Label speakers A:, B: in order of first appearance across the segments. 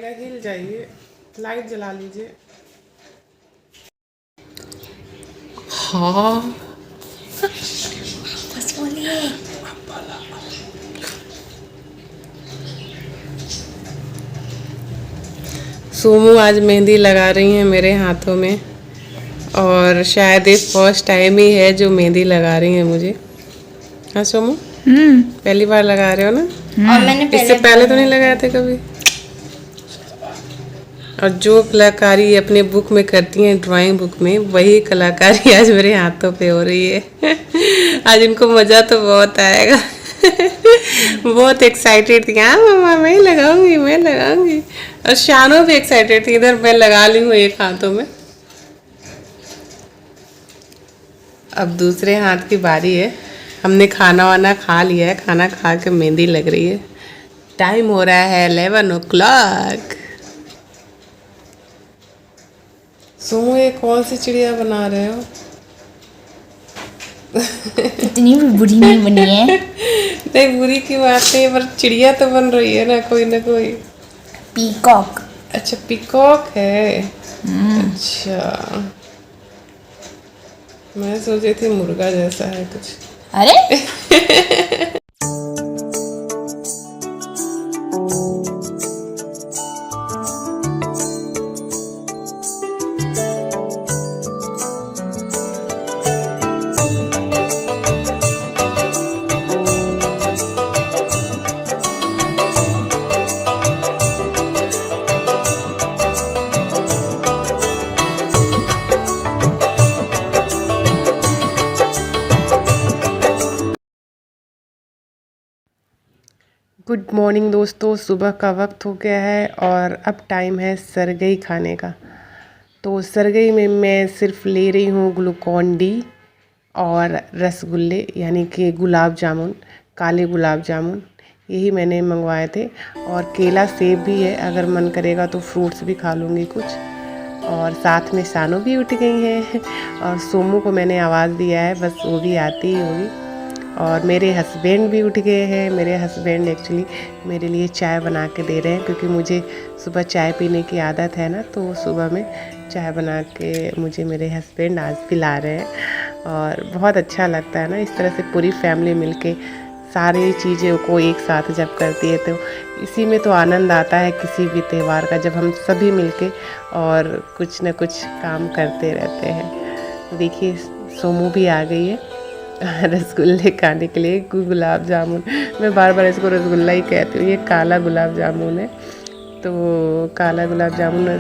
A: हिल जाइए, लाइट जला लीजिए। हाँ
B: बस बोलिए।
A: सोमू आज मेहंदी लगा रही हैं मेरे हाथों में, और शायद ये फर्स्ट टाइम ही है जो मेहंदी लगा रही हैं मुझे। हाँ सोमू, पहली बार लगा रहे हो ना?
B: और मैंने
A: इससे पहले तो नहीं लगाए थे कभी? और जो कलाकारी अपने बुक में करती हैं, ड्राइंग बुक में, वही कलाकारी आज मेरे हाथों पे हो रही है। आज इनको मज़ा तो बहुत आएगा। बहुत एक्साइटेड थी, हाँ मम्मा मैं लगाऊंगी, मैं लगाऊंगी। और शानो भी एक्साइटेड थी, इधर मैं लगा ली हूँ एक हाथों में। अब दूसरे हाथ की बारी है। हमने खाना वाना खा लिया है, खाना खा के मेहंदी लग रही है। टाइम हो रहा है 11 o'clock। सोमू ये कौन सी चिड़िया बना रहे हो?
B: इतनी भी बुरी नहीं बनी है।
A: नहीं बुरी की बात नहीं, पर चिड़िया तो बन रही है ना कोई।
B: पीकॉक।
A: अच्छा पीकॉक है। अच्छा मैं सोची थी मुर्गा जैसा है कुछ।
B: अरे
A: गुड मॉर्निंग दोस्तों, सुबह का वक्त हो गया है और अब टाइम है सरगई खाने का। तो सरगई में मैं सिर्फ ले रही हूँ ग्लूकॉन डी और रसगुल्ले, यानी कि गुलाब जामुन, काले गुलाब जामुन, यही मैंने मंगवाए थे। और केला सेब भी है, अगर मन करेगा तो फ्रूट्स भी खा लूँगी कुछ। और साथ में सानो भी उठ गई हैं और सोमू को मैंने आवाज़ दिया है, बस वो भी आती ही होगी। और मेरे हस्बैंड भी उठ गए हैं। मेरे हस्बैंड एक्चुअली मेरे लिए चाय बना के दे रहे हैं, क्योंकि मुझे सुबह चाय पीने की आदत है ना, तो सुबह में चाय बना के मुझे मेरे हस्बैंड आज पिला रहे हैं। और बहुत अच्छा लगता है ना इस तरह से पूरी फैमिली मिलके सारी चीज़ों को एक साथ जब करती है, तो इसी में तो आनंद आता है किसी भी त्यौहार का, जब हम सभी मिलके और कुछ न कुछ काम करते रहते हैं। देखिए सोमू भी आ गई है रसगुल्ले खाने के लिए, गुलाब जामुन, मैं बार बार इसको रसगुल्ला ही कहती हूँ, ये काला गुलाब जामुन है। तो काला गुलाब जामुन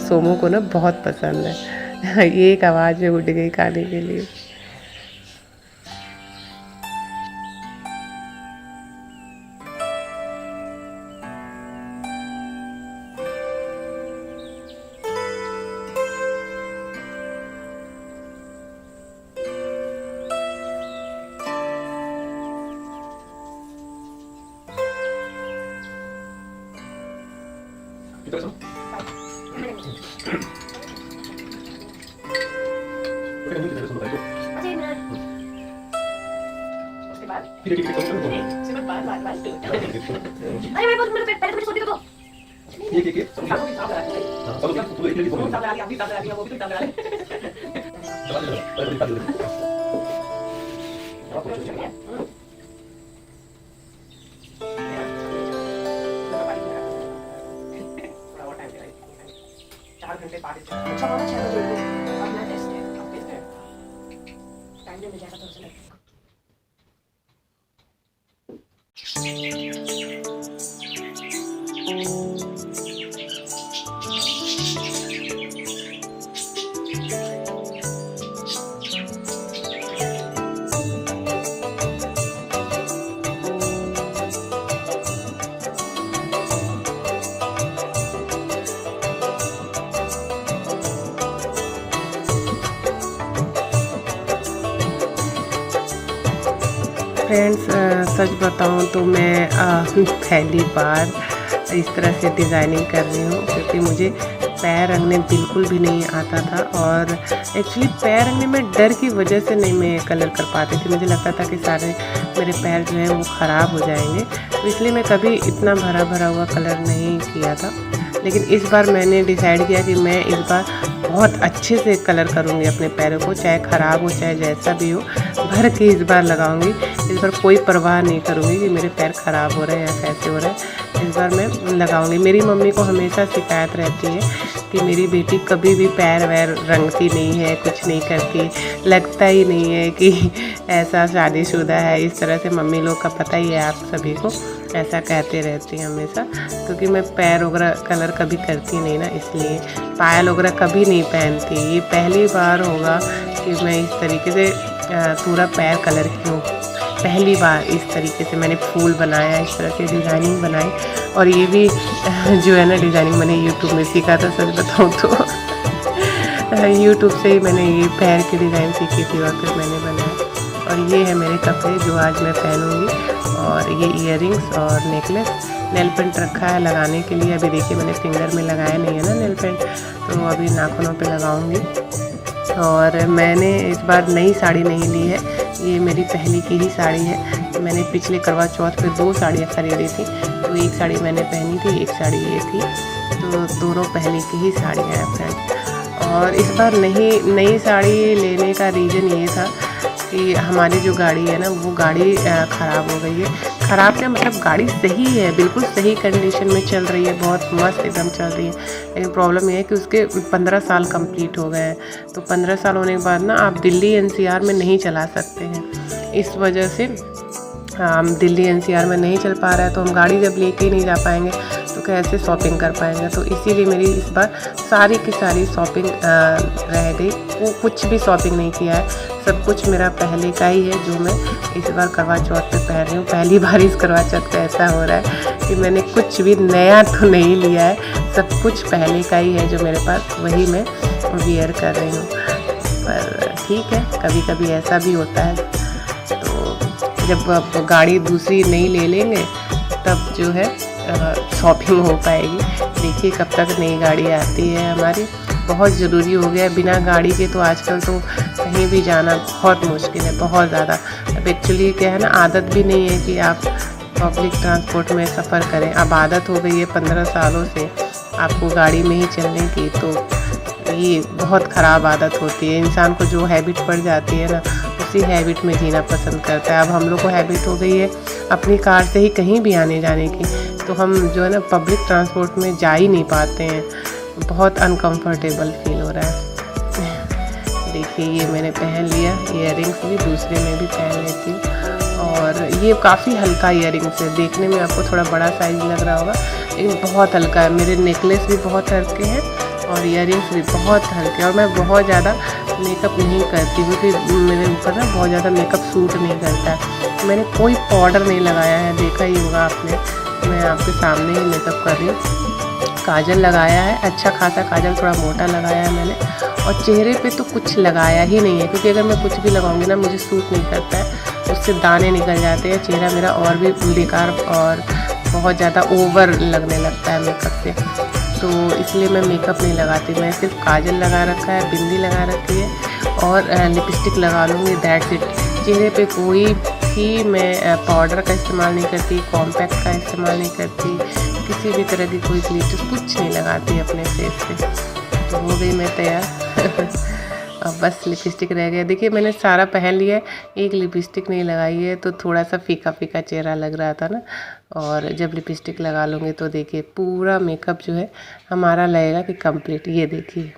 A: सोमू को ना बहुत पसंद है। ये एक आवाज़ में उठ गई खाने के लिए। फ्रेंड्स सच बताऊं तो मैं पहली बार इस तरह से डिज़ाइनिंग कर रही हूँ, क्योंकि मुझे पैर रंगने बिल्कुल भी नहीं आता था। और एक्चुअली पैर रंगने में डर की वजह से नहीं मैं कलर कर पाती थी। मुझे लगता था कि सारे मेरे पैर जो है वो ख़राब हो जाएंगे, तो इसलिए मैं कभी इतना भरा भरा हुआ कलर नहीं किया था। लेकिन इस बार मैंने डिसाइड किया कि मैं इस बार बहुत अच्छे से कलर करूँगी अपने पैरों को, चाहे ख़राब हो चाहे जैसा भी हो, भर के इस बार लगाऊंगी। इस बार कोई परवाह नहीं करूँगी कि मेरे पैर ख़राब हो रहे हैं या कैसे हो रहे हैं, इस बार मैं लगाऊंगी। मेरी मम्मी को हमेशा शिकायत रहती है कि मेरी बेटी कभी भी पैर वैर रंगती नहीं है, कुछ नहीं करती, लगता ही नहीं है कि ऐसा शादीशुदा है। इस तरह से मम्मी लोग का पता ही है आप सभी को, ऐसा कहते रहती हैं हमेशा, क्योंकि मैं पैर वगैरह कलर कभी करती नहीं ना, इसलिए पायल वगैरह कभी नहीं पहनती। ये पहली बार होगा कि मैं इस तरीके से पूरा पैर कलर की हूँ। पहली बार इस तरीके से मैंने फूल बनाया, इस तरह से डिज़ाइनिंग बनाई। और ये भी जो है ना डिज़ाइनिंग मैंने यूट्यूब में सीखा था, सच बताऊँ तो यूट्यूब से ही मैंने ये पैर की डिज़ाइन सीखी थी और फिर मैंने बनाया। और ये है मेरे कपड़े जो आज मैं पहनूँगी। और ये इयररिंग्स और नेकलेस, नेल पेंट रखा है लगाने के लिए। अभी देखिए मैंने फिंगर में लगाया नहीं है ना नेल पेंट, तो अभी नाखूनों पे लगाऊंगी। और मैंने इस बार नई साड़ी नहीं ली है, ये मेरी पहले की ही साड़ी है। मैंने पिछले करवा चौथ पे 2 साड़ियाँ खरीदी थी, तो एक साड़ी मैंने पहनी थी, एक साड़ी ये थी, तो दोनों पहले की ही साड़ियाँ हैं फ्रेंड। और इस बार नई साड़ी लेने का रीज़न ये था कि हमारी जो गाड़ी है ना वो गाड़ी ख़राब हो गई है। ख़राब क्या मतलब, गाड़ी सही है, बिल्कुल सही कंडीशन में चल रही है, बहुत मस्त एकदम चल रही है। लेकिन प्रॉब्लम ये है कि उसके 15 साल कंप्लीट हो गए हैं, तो 15 साल होने के बाद ना आप दिल्ली एनसीआर में नहीं चला सकते हैं। इस वजह से हम दिल्ली एनसीआर में नहीं चल पा रहा है, तो हम गाड़ी जब लेके ही नहीं जा पाएंगे तो कैसे शॉपिंग कर पाएंगे। तो इसीलिए मेरी इस बार सारी की सारी शॉपिंग रह गई, वो कुछ भी शॉपिंग नहीं किया है, सब कुछ मेरा पहले का ही है जो मैं इस बार करवा चौथ पे पहन रही हूँ। पहली बार इस करवा चौथ पे ऐसा हो रहा है कि मैंने कुछ भी नया तो नहीं लिया है, सब कुछ पहले का ही है जो मेरे पास, वही मैं वियर कर रही हूँ। पर ठीक है, कभी कभी ऐसा भी होता है। तो जब आप गाड़ी दूसरी नई ले लेंगे तब जो है शॉपिंग हो पाएगी। देखिए कब तक नई गाड़ी आती है हमारी, बहुत ज़रूरी हो गया है। बिना गाड़ी के तो आजकल तो कहीं भी जाना बहुत मुश्किल है, बहुत ज़्यादा। अब एक्चुअली क्या है ना, आदत भी नहीं है कि आप पब्लिक ट्रांसपोर्ट में सफ़र करें। अब आदत हो गई है 15 सालों से आपको गाड़ी में ही चलने की, तो ये बहुत ख़राब आदत होती है। इंसान को जो हैबिट पड़ जाती है ना, उसी हैबिट में जीना पसंद करता है। अब हम लोग को हैबिट हो गई है अपनी कार से ही कहीं भी आने जाने की, तो हम जो है ना पब्लिक ट्रांसपोर्ट में जा ही नहीं पाते हैं, बहुत अनकंफर्टेबल फील हो रहा है। देखिए ये मैंने पहन लिया, इयररिंग्स भी दूसरे में भी पहन लेती हूँ। और ये काफ़ी हल्का इयररिंग्स है, देखने में आपको थोड़ा बड़ा साइज़ लग रहा होगा लेकिन बहुत हल्का है। मेरे नेकलेस भी बहुत हल्के हैं और इयररिंग्स भी बहुत हल्के। और मैं बहुत ज़्यादा मेकअप नहीं करती क्योंकि मेरे ऊपर ना बहुत ज़्यादा मेकअप सूट नहीं करता है। मैंने कोई पाउडर नहीं लगाया है, देखा ही होगा आपने, मैं आपके सामने ही मेकअप कर रही हूँ। काजल लगाया है, अच्छा खासा काजल, थोड़ा मोटा लगाया है मैंने। और चेहरे पे तो कुछ लगाया ही नहीं है, क्योंकि अगर मैं कुछ भी लगाऊंगी ना मुझे सूट नहीं करता है, उससे दाने निकल जाते हैं, चेहरा मेरा और भी बेकार और बहुत ज़्यादा ओवर लगने लगता है मेकअप से। तो इसलिए मैं मेकअप नहीं लगाती, मैं सिर्फ काजल लगा रखा है, बिंदी लगा रखी है और लिपस्टिक लगा लूँगी, दैट्स इट। चेहरे पे कोई भी मैं पाउडर का इस्तेमाल नहीं करती, कॉम्पैक्ट का इस्तेमाल नहीं करती, किसी भी तरह की कोई ग्लिटर कुछ नहीं लगाती अपने फेस पे। तो हो गई मैं तैयार। अब बस लिपस्टिक रह गया। देखिए मैंने सारा पहन लिया है, एक लिपस्टिक नहीं लगाई है, तो थोड़ा सा फीका फीका चेहरा लग रहा था ना। और जब लिपस्टिक लगा लूँगी तो देखिए पूरा मेकअप जो है हमारा लगेगा कि कंप्लीट। ये देखिए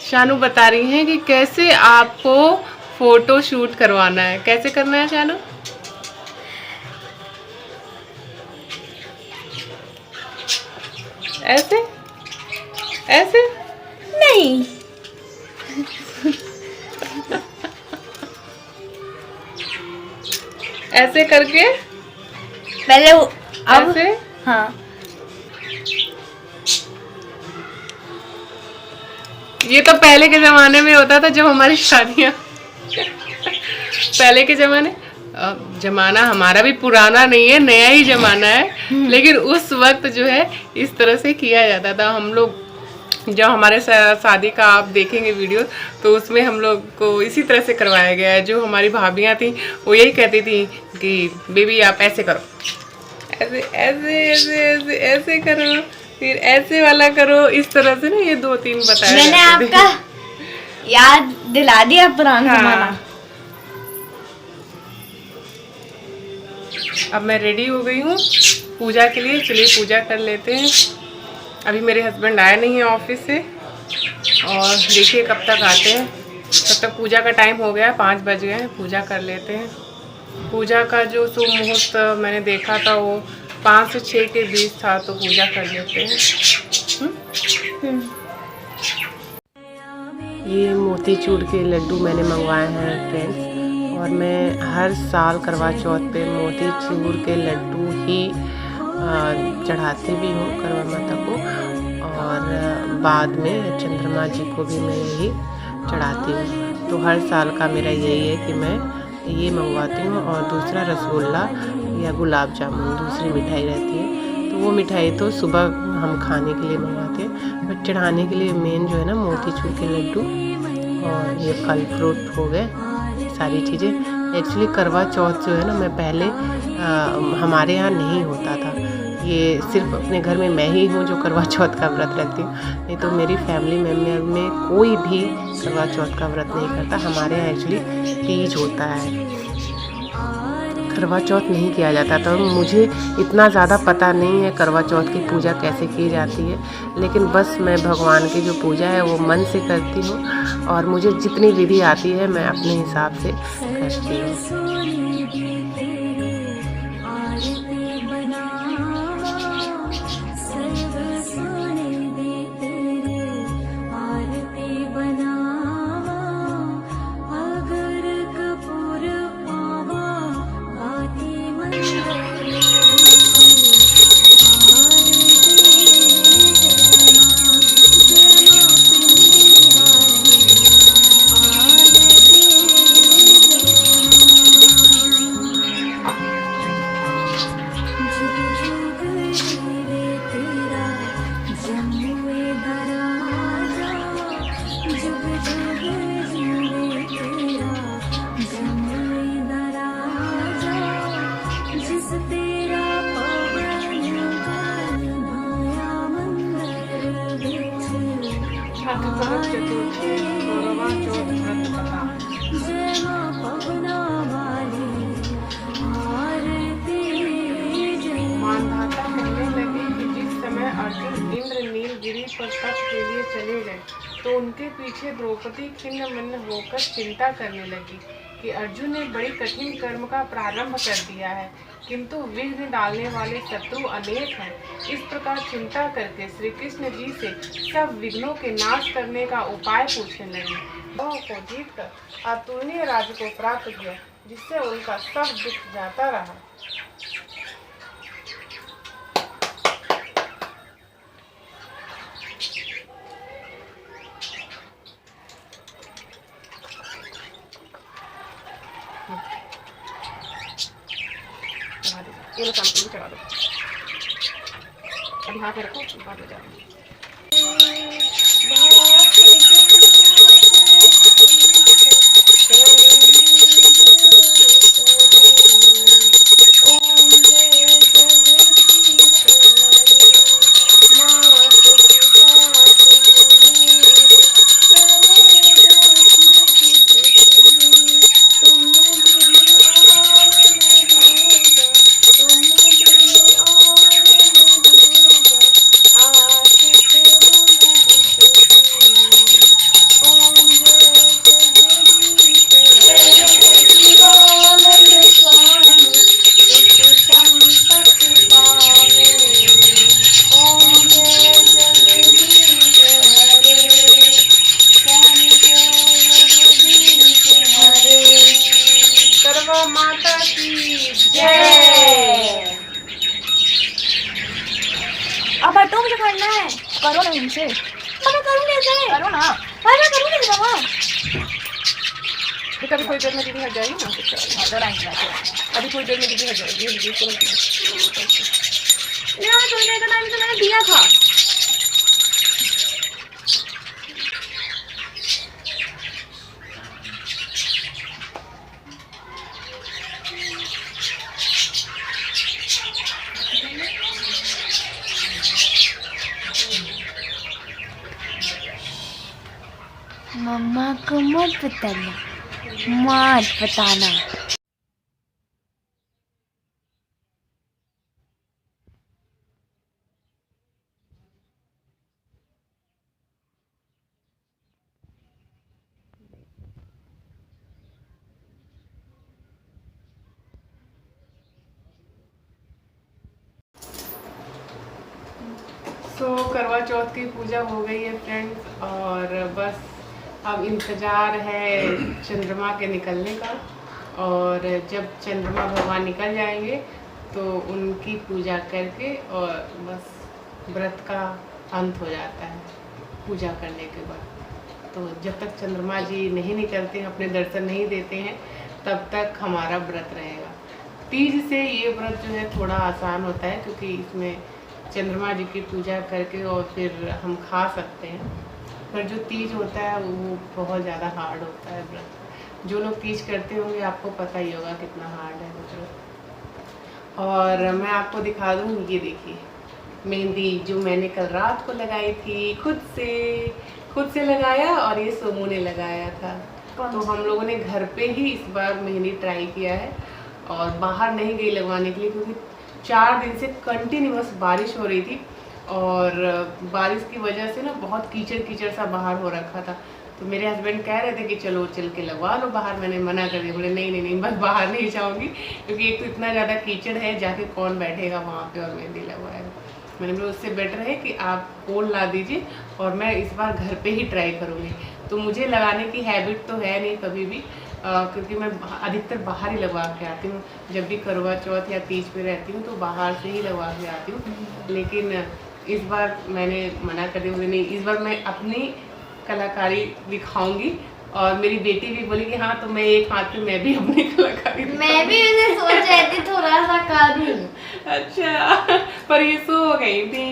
A: शानू बता रही हैं कि कैसे आपको फ़ोटो शूट करवाना है, कैसे करना है शानू? ऐसे ऐसे
B: नहीं,
A: ऐसे करके
B: पहले अब
A: ऐसे।
B: हाँ,
A: ये तो पहले के ज़माने में होता था जब हमारी शादियाँ पहले के ज़माने अब जमाना हमारा भी पुराना नहीं है, नया ही जमाना है, लेकिन उस वक्त जो है इस तरह से किया जाता था। हम लोग जब हमारे शादी का आप देखेंगे वीडियो तो उसमें हम लोग को इसी तरह से करवाया गया है। जो हमारी भाभियाँ थी वो यही कहती थी कि बेबी आप ऐसे करो, ऐसे ऐसे ऐसे ऐसे ऐसे करो, फिर ऐसे वाला करो, इस तरह से ना ये 2-3 बताया।
B: मैंने आपका याद दिला दिया पुराना जमाना।
A: अब मैं रेडी हो गई हूँ पूजा के लिए, चलिए पूजा कर लेते हैं। अभी मेरे हस्बैंड आए नहीं हैं ऑफिस से, और देखिए कब तक आते हैं। तब तक पूजा का टाइम हो गया, 5 बज गए हैं। पूजा कर लेते हैं। पूजा का जो शुभ मुहूर्त मैंने देखा था वो 5 से 6 के बीच था, तो पूजा कर लेते हैं। ये मोतीचूर के लड्डू मैंने मंगवाए हैं फ्रेंड्स, और मैं हर साल करवा चौथ पे मोतीचूर के लड्डू ही चढ़ाती भी हूँ करवा माता को, और बाद में चंद्रमा जी को भी मैं यही चढ़ाती हूँ। तो हर साल का मेरा यही है कि मैं ये मंगवाती हूँ। और दूसरा रसगुल्ला या गुलाब जामुन दूसरी मिठाई रहती है, तो वो मिठाई तो सुबह हम खाने के लिए मंगवाते हैं, बट चढ़ाने के लिए मेन जो है ना मोतीचूर के लड्डू और ये फल फ्रूट हो गए, सारी चीज़ें। एक्चुअली करवा चौथ जो है ना, मैं पहले हमारे यहाँ नहीं होता था, ये सिर्फ अपने घर में मैं ही हूँ जो करवा चौथ का व्रत रखती हूँ, नहीं तो मेरी फैमिली मेम्बर में कोई भी करवा चौथ का व्रत नहीं करता। हमारे यहाँ एक्चुअली तीज होता है, करवा चौथ नहीं किया जाता। तो मुझे इतना ज़्यादा पता नहीं है करवा चौथ की पूजा कैसे की जाती है, लेकिन बस मैं भगवान की जो पूजा है वो मन से करती हूँ, और मुझे जितनी विधि आती है मैं अपने हिसाब से करती हूँ। अर्जुन इंद्र नीलगिरी पर तप के लिए चले गए तो उनके पीछे द्रौपदी खिन्न मिन्न होकर चिंता करने लगी कि अर्जुन ने बड़ी कठिन कर्म का प्रारंभ कर दिया है, किंतु विघ्न डालने वाले शत्रु अनेक हैं। इस प्रकार चिंता करके श्री कृष्ण जी से सब विघ्नों के नाश करने का उपाय पूछने लगी। को जीतकर अतुलनीय राज्य को प्राप्त किया, जिससे उनका सब दुख जाता रहा। ये काम चढ़ा दो, अभी हाथ में रखो, बाद में जाओ। माता की जय।
B: अब हटो, मुझे करना है। करो ना इनसे। मैं करूँगी ऐसे। करो ना। मैं करूँगी बाबा।
A: बेटा अभी थोड़ी देर में दीदी हट जाएगी ना, अभी थोड़ी देर में दीदी हट जाएगी।
B: थोड़ी देर का टाइम तो मैंने दिया था। मम्मा को मत बताना, मत बताना।
A: सो करवा चौथ की पूजा हो गई है फ्रेंड्स, और बस अब इंतज़ार है चंद्रमा के निकलने का। और जब चंद्रमा भगवान निकल जाएंगे तो उनकी पूजा करके और बस व्रत का अंत हो जाता है पूजा करने के बाद। तो जब तक चंद्रमा जी नहीं निकलते हैं, अपने दर्शन नहीं देते हैं, तब तक हमारा व्रत रहेगा। तीज से ये व्रत जो है थोड़ा आसान होता है, क्योंकि इसमें चंद्रमा जी की पूजा करके और फिर हम खा सकते हैं। पर जो तीज होता है वो बहुत ज़्यादा हार्ड होता है व्रत। जो लोग तीज करते होंगे आपको पता ही होगा कितना हार्ड है वो व्रत। और मैं आपको दिखा दूँ, ये देखिए मेहंदी जो मैंने कल रात को लगाई थी, खुद से लगाया, और ये सोमू ने लगाया था। तो हम लोगों ने घर पे ही इस बार मेहंदी ट्राई किया है, और बाहर नहीं गई लगवाने के लिए, क्योंकि 4 दिन से कंटिन्यूअस बारिश हो रही थी, और बारिश की वजह से ना बहुत कीचड़ सा बाहर हो रखा था। तो मेरे हस्बैंड कह रहे थे कि चलो चल के लगवा लो बाहर। मैंने मना कर दिया, बोले नहीं बस बाहर नहीं जाऊँगी, क्योंकि एक तो इतना ज़्यादा कीचड़ है, जाके कौन बैठेगा वहाँ पे और मेहंदी लगवाएगा। मैंने बोला उससे बेटर है कि आप पोल ला दीजिए, और मैं इस बार घर पे ही ट्राई करूँगी। तो मुझे लगाने की हैबिट तो है नहीं कभी भी, क्योंकि मैं अधिकतर बाहर ही लगवा के आती हूँ। जब भी करवा चौथ या तीज पे रहती हूँ तो बाहर से ही लगवा के आती हूँ। लेकिन इस बार मैंने मना कर दिया, नहीं, इस बार मैं अपनी कलाकारी दिखाऊंगी। और मेरी बेटी भी बोली कि हाँ, तो मैं एक हाथ पे मैं भी अपनी कलाकारी
B: मैं भी उसे सोच रही थी थोड़ा सा करूं।
A: अच्छा, पर ये सो गई थी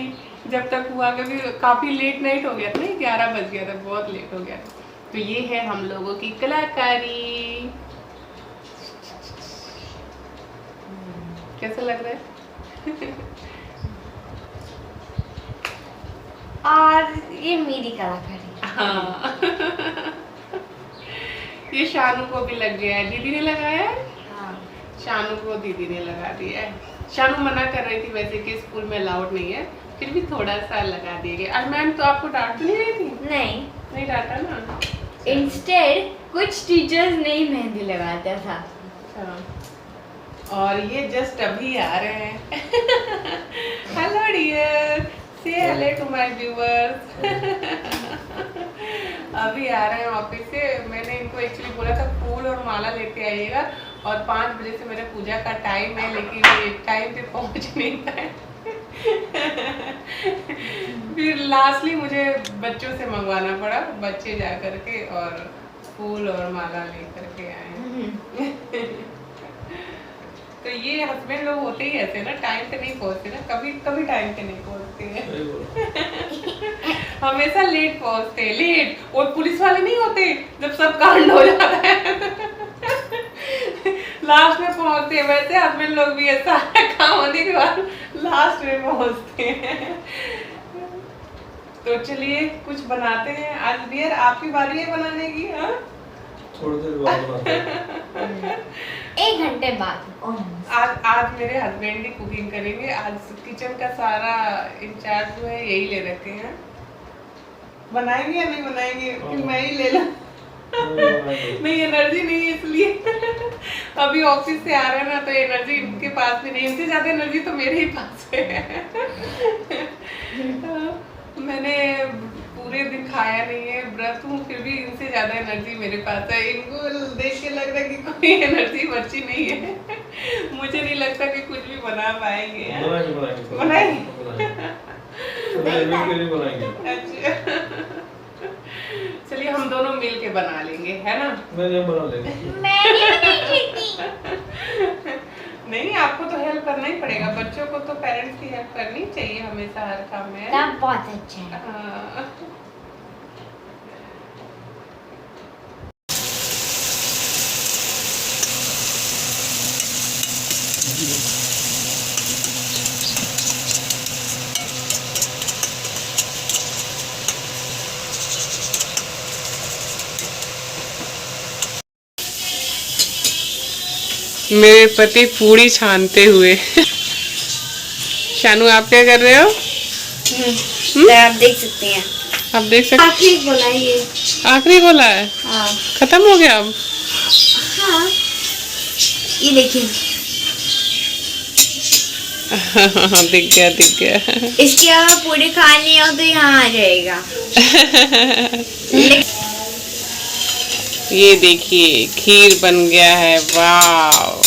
A: जब तक हुआ, क्योंकि काफ़ी लेट नाइट हो गया था ना, 11 बज गया था, बहुत लेट हो गया था। तो ये है हम लोगों की कलाकारी। कैसा लग रहा है?
B: और ये मेरी कलाकारी।
A: हाँ। ये शानू को भी लग गया है, दीदी ने लगाया है।
B: हाँ।
A: शानू को दीदी ने लगा दिया है। शानू मना कर रही थी वैसे कि स्कूल में अलाउड नहीं है, फिर भी थोड़ा सा लगा दिया गया। और मैम तो आपको डांट नहीं रही थी? नहीं डांटा ना।
B: इंस्टेड कुछ टीचर्स नहीं मेहंदी लगाता था।
A: अच्छा, और ये जस्ट अभी आ रहे हैं। हेलो डियर, से हेलो टू माय व्यूअर्स। अभी आ रहे हैं ऑफिस से। मैंने इनको एक्चुअली बोला था फूल और माला लेके आइएगा, और 5 बजे से मेरा पूजा का टाइम है, लेकिन ये टाइम पे पहुंच नहीं पाए। फिर लास्टली मुझे बच्चों से मंगवाना पड़ा, बच्चे जा करके और फूल और माला लेकर के आए। तो ये हस्बैंड लोग होते ही ऐसे ना, टाइम पे नहीं पहुंचते ना, कभी टाइम पे नहीं पहुंचते हैं। हमेशा लेट पहुंचते हैं, लेट। और पुलिस वाले नहीं होते जब सब कांड हो जाता है, लास्ट में पहुंचते हैं। वैसे हस्बैंड लोग भी ऐसा काम होने के बाद लास्ट में पहुंचते हैं। तो चलिए कुछ बनाते हैं आज। डियर आपकी बारी है बनाने की। हाँ,
C: थोड़ी देर बाद
B: 1 घंटे बाद।
A: आज मेरे हस्बैंड ही कुकिंग करेंगे। आज किचन का सारा इंचार्ज जो है यही ले रखे हैं। बनाएंगे या नहीं बनाएंगे कि मैं ही ले लूं? नहीं, एनर्जी नहीं है इसलिए। अभी ऑफिस से आ रहे हैं ना, तो एनर्जी इनके पास भी नहीं, इनसे ज्यादा एनर्जी तो मेरे ही पास है। मैंने पूरे दिन खाया नहीं है, व्रत हूँ, फिर भी इनसे ज्यादा एनर्जी मेरे पास है। इनको देख के लग रहा है कि कोई एनर्जी बची नहीं है। मुझे नहीं लगता कि कुछ भी बना पाएंगे। अच्छा, चलिए हम दोनों मिल के के बना लेंगे, है ना?
C: मैं नहीं बना लेंगे।
A: नहीं, आपको तो हेल्प करना ही पड़ेगा, बच्चों को तो पेरेंट्स की हेल्प करनी चाहिए हमेशा हर काम में।
B: तब बहुत अच्छा है।
A: हाँ। मेरे पति पूड़ी छानते हुए। शानू, आप क्या कर रहे हो?
B: आप देख सकते हैं।
A: आप देख सकते।
B: आखिरी बोला ये।
A: आखिरी बोला है?
B: हाँ।
A: खत्म हो गया अब?
B: हाँ। ये देखिए।
A: दिख गया, दिख गया।
B: इसकी अगर पूरी खानी हो तो यहाँ आ जाएगा।
A: ये देखिए, खीर बन गया है। वाव!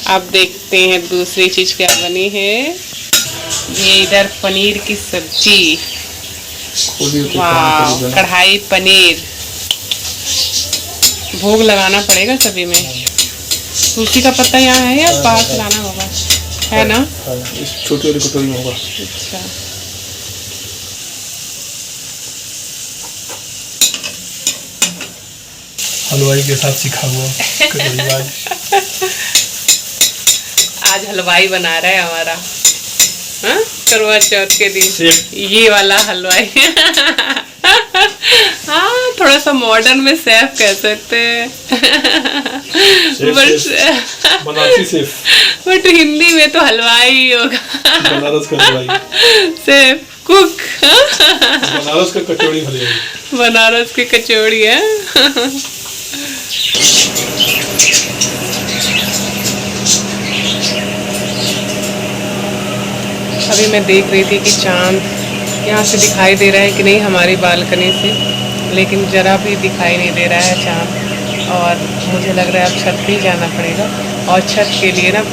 A: अब देखते हैं दूसरी चीज क्या बनी है। ये इधर पनीर की सब्जी। वाव! कढ़ाई पनीर। भोग लगाना पड़ेगा सभी में। तुलसी का पत्ता यहाँ है या बाहर से लाना होगा? है ना?
C: इस छोटी वाली कटोरी में होगा।
A: अच्छा।
C: हलवाई के साथ सीखा हुआ कटोरीबाज।
A: आज हलवाई बना रहा है हमारा, हाँ? करवा चौथ के दिन ये वाला हलवाई। हाँ, थोड़ा सा मॉडर्न में सेफ कह सकते हैं। बट हिंदी में तो हलवाई ही होगा।
C: बनारस का हलवाई।
A: Safe cook.
C: बनारस का कचौड़ी हलवाई।
A: बनारस की कचौड़ी है। अभी मैं देख रही थी कि चांद यहाँ से दिखाई दे रहा है कि नहीं हमारी बालकनी से, लेकिन ज़रा भी दिखाई नहीं दे रहा है चांद। और मुझे लग रहा है अब छत पे ही जाना पड़ेगा, और छत के लिए ना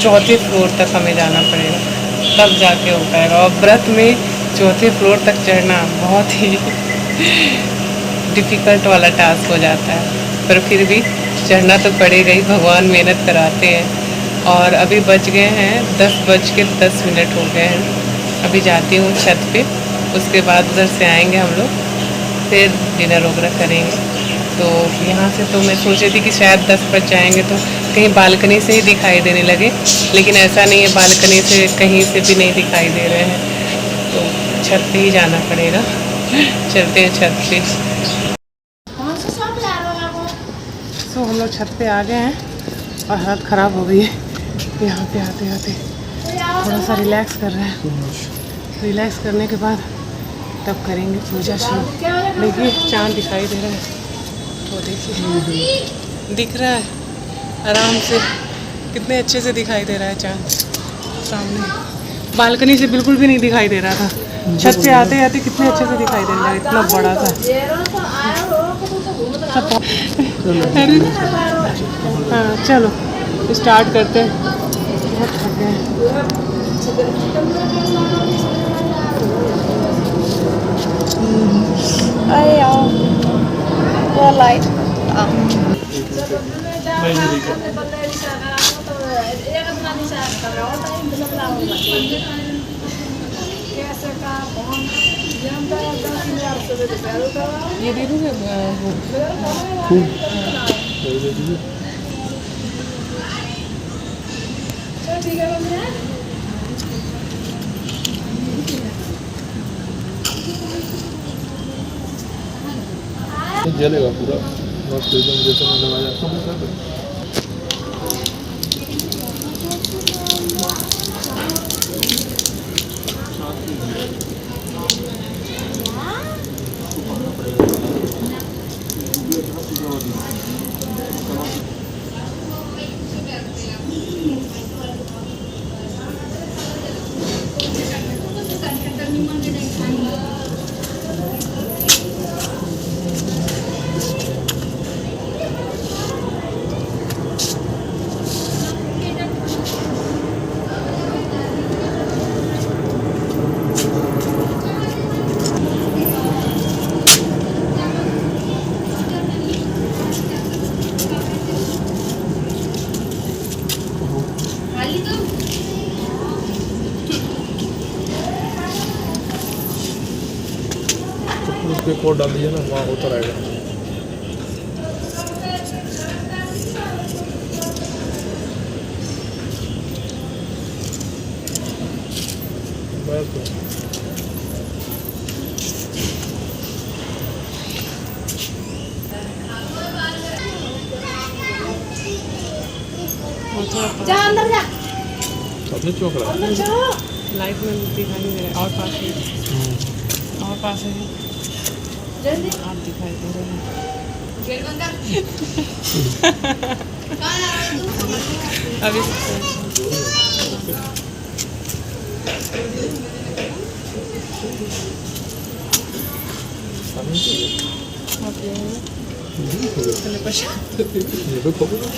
A: 4थे फ्लोर तक हमें जाना पड़ेगा, तब जाके हो पाएगा। और व्रत में 4थे फ्लोर तक चढ़ना बहुत ही डिफ़िकल्ट वाला टास्क हो जाता है, पर फिर भी चढ़ना तो पड़ेगा ही, भगवान मेहनत कराते हैं। और अभी बज गए हैं 10:10 हो गए हैं। अभी जाती हूँ छत पे, उसके बाद उधर से आएंगे हम लोग, फिर डिनर वगैरह करेंगे। तो यहाँ से तो मैं सोच रही थी कि शायद 10 बज जाएंगे तो कहीं बालकनी से ही दिखाई देने लगे, लेकिन ऐसा नहीं है, बालकनी से कहीं से भी नहीं दिखाई दे रहे हैं, तो छत पे ही जाना पड़ेगा। चलते हैं छत पे। तो हम लोग छत पे आ गए हैं और हालत ख़राब हो गई है यहाँ पे आते आते। थोड़ा सा रिलैक्स कर रहे हैं, रिलैक्स करने के बाद तब करेंगे पूजा शुरू। देखिए चाँद दिखाई दे रहा है, तो देखिए दिख रहा है आराम से, कितने अच्छे से दिखाई दे रहा है चाँद सामने। बालकनी से बिल्कुल भी नहीं दिखाई दे रहा था, छत पे आते आते कितने अच्छे से दिखाई दे रहा है, इतना बड़ा था। हाँ चलो स्टार्ट करते हैं, बहुत थक गए ये दे दूँगे
C: जलेगा पूरा मस्त एकदम, जैसे मैं लगाया। पे कोड डाल दीजिए ना, वहाँ होता रहेगा। बस
B: जा अंदर जा।
C: सबने चौक रहा है।
A: लाइट में दिखाई नहीं दे रहा है। और पास है, और पास है, आप दिखाई दे रहे हैं। अभी पहले प्रसाद
C: ये भी खोलो ना।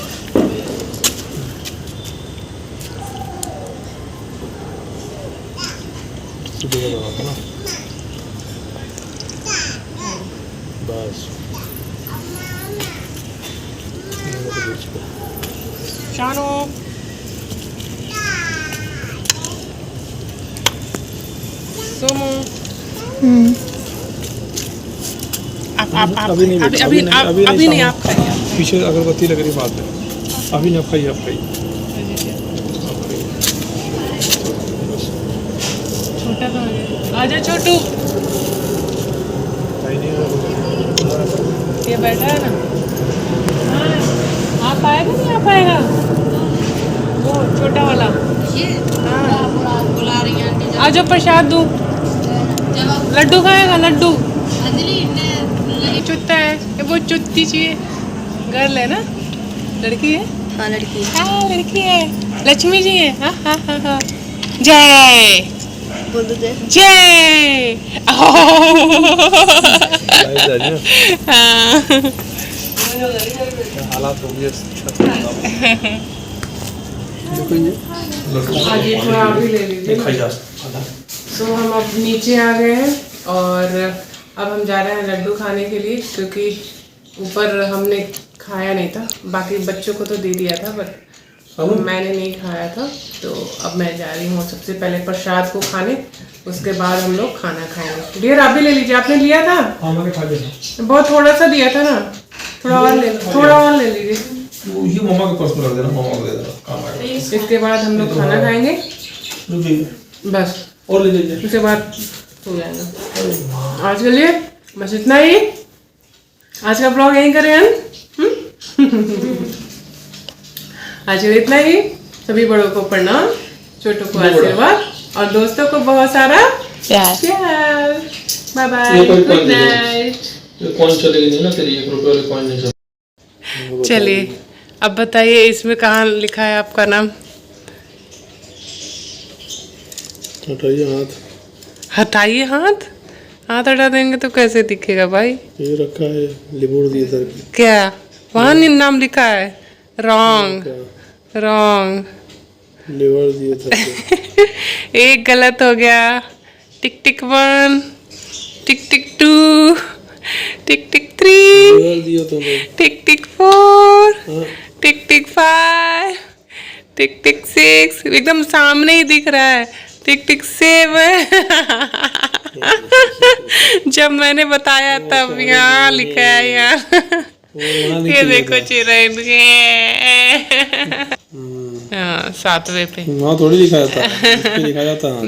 C: सुबह का लगा था ना, बस
A: शानो सोमो आप
C: अभी नहीं बेटा,
A: अभी नहीं आप खाइए।
C: पीछे अगरबत्ती लग रही बात है, अभी नहीं, आप खाइए, आप खाइए।
A: छोटा तो हो गया। आजा छोटू, ये बैठा है ना। हाँ, आप आएगा नहीं, आप आएगा वो छोटा वाला। हाँ,
B: बुला रही हैं आंटी।
A: आज प्रसाद दूँ, लड्डू खाएगा, लड्डू। चुत्ता है ये, वो चुत्ती चाहिए। गर्ल है ना, लड़की है।
B: हाँ लड़की है।
A: हाँ लड़की है, लक्ष्मी जी है। हाँ हाँ हाँ हाँ, जय
B: बोल दो जय।
A: जय। हाँ
C: हालात हो गए।
A: आज ये थोड़ा अभी ले लीजिए। तो हम अब नीचे आ गए हैं और अब हम जा रहे हैं लड्डू खाने के लिए, क्योंकि ऊपर हमने खाया नहीं था। बाकी बच्चों को तो दे दिया था, बट मैंने नहीं खाया था। तो अब मैं जा रही हूँ सबसे पहले प्रसाद को खाने, उसके बाद हम लोग खाना खाएंगे। डियर आप भी ले लीजिए, आपने लिया था?
C: हाँ मैंने खा लिया।
A: बहुत थोड़ा सा दिया था ना, थोड़ा और ले लीजिए।
C: ये मम्मा के पर्स में रख देना, मम्मा को दे देना, काम आएगा।
A: इसके बाद हम लोग खाना खाएंगे, बस।
C: और ले लीजिए,
A: उसके बाद हो जाएगा। आज के लिए बस इतना ही। आज का ब्लॉग यहीं करें हम। आज के लिए इतना ही। सभी बड़ों को प्रणाम, छोटों को आशीर्वाद और दोस्तों को बहुत सारा प्यार। Bye bye, good night.
C: कौन चलेगी नहीं ना तेरी, 1 रुपये वाली कॉइन नहीं चलेगी।
A: चलिए अब बताइए, इसमें कहाँ लिखा है आपका नाम?
C: हटाइए हाथ,
A: हटाइए हाथ। हाथ हटा देंगे तो कैसे दिखेगा भाई?
C: ये रखा है, लिबोड़ दिए सर की।
A: क्या वहाँ नाम लिखा है? Wrong, wrong.
C: लिवर दिए सर के।
A: एक गलत हो गया। टिक टिक 1, टिक टिक 2, टिक टिक 3,
C: लिवर दिए तुमने।
A: टिक टिक 4,
C: हाँ।
A: टिक टिक 5, टिक टिक 6, एकदम सामने ही दिख रहा है। टिक टिक 7। जब मैंने बताया तब यहाँ लिखा है, यहाँ। ये देखो चिरैन के। हाँ 7वें पे।
C: वहाँ थोड़ी लिखा जाता है, लिखा जाता है।